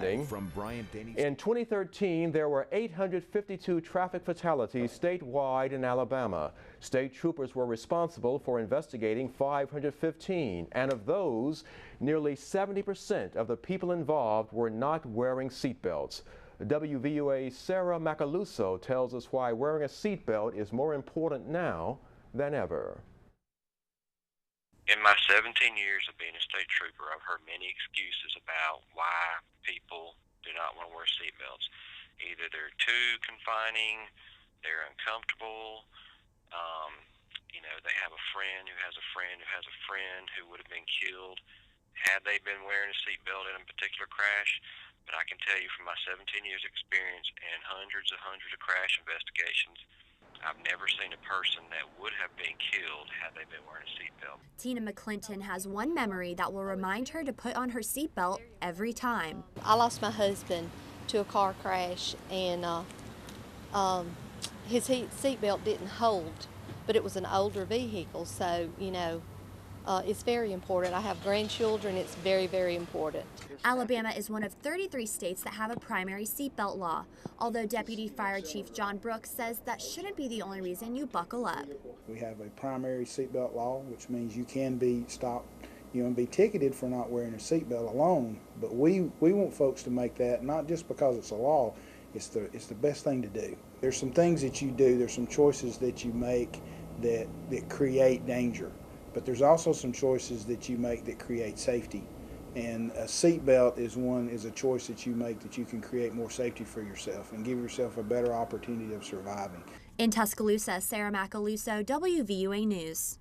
ending. In 2013, there were 852 traffic fatalities statewide in Alabama. State troopers were responsible for investigating 515, and of those, nearly 70% of the people involved were not wearing seatbelts. WVUA's Sarah Macaluso tells us why wearing a seatbelt is more important now than ever. In my 17 years of being a state trooper, I've heard many excuses about why people do not want to wear seatbelts. Either they're too confining, they're uncomfortable, they have a friend who has a friend who has a friend who would have been killed had they been wearing a seatbelt in a particular crash. But I can tell you from my 17 years experience and hundreds of crash investigations, I've never seen a person that would have been killed had they been wearing a seatbelt. Tina McClinton has one memory that will remind her to put on her seatbelt every time. I lost my husband to a car crash, and his seatbelt didn't hold, but it was an older vehicle, so, it's very important. I have grandchildren. It's very, very important. Alabama is one of 33 states that have a primary seatbelt law, although Deputy Fire Chief John Brooks says that shouldn't be the only reason you buckle up. We have a primary seatbelt law, which means you can be stopped, and be ticketed for not wearing a seatbelt alone. But we want folks to make that not just because it's a law, it's the best thing to do. There's some things that you do, there's some choices that you make that create danger. But there's also some choices that you make that create safety. And a seatbelt is a choice that you make that you can create more safety for yourself and give yourself a better opportunity of surviving. In Tuscaloosa, Sarah Macaluso, WVUA News.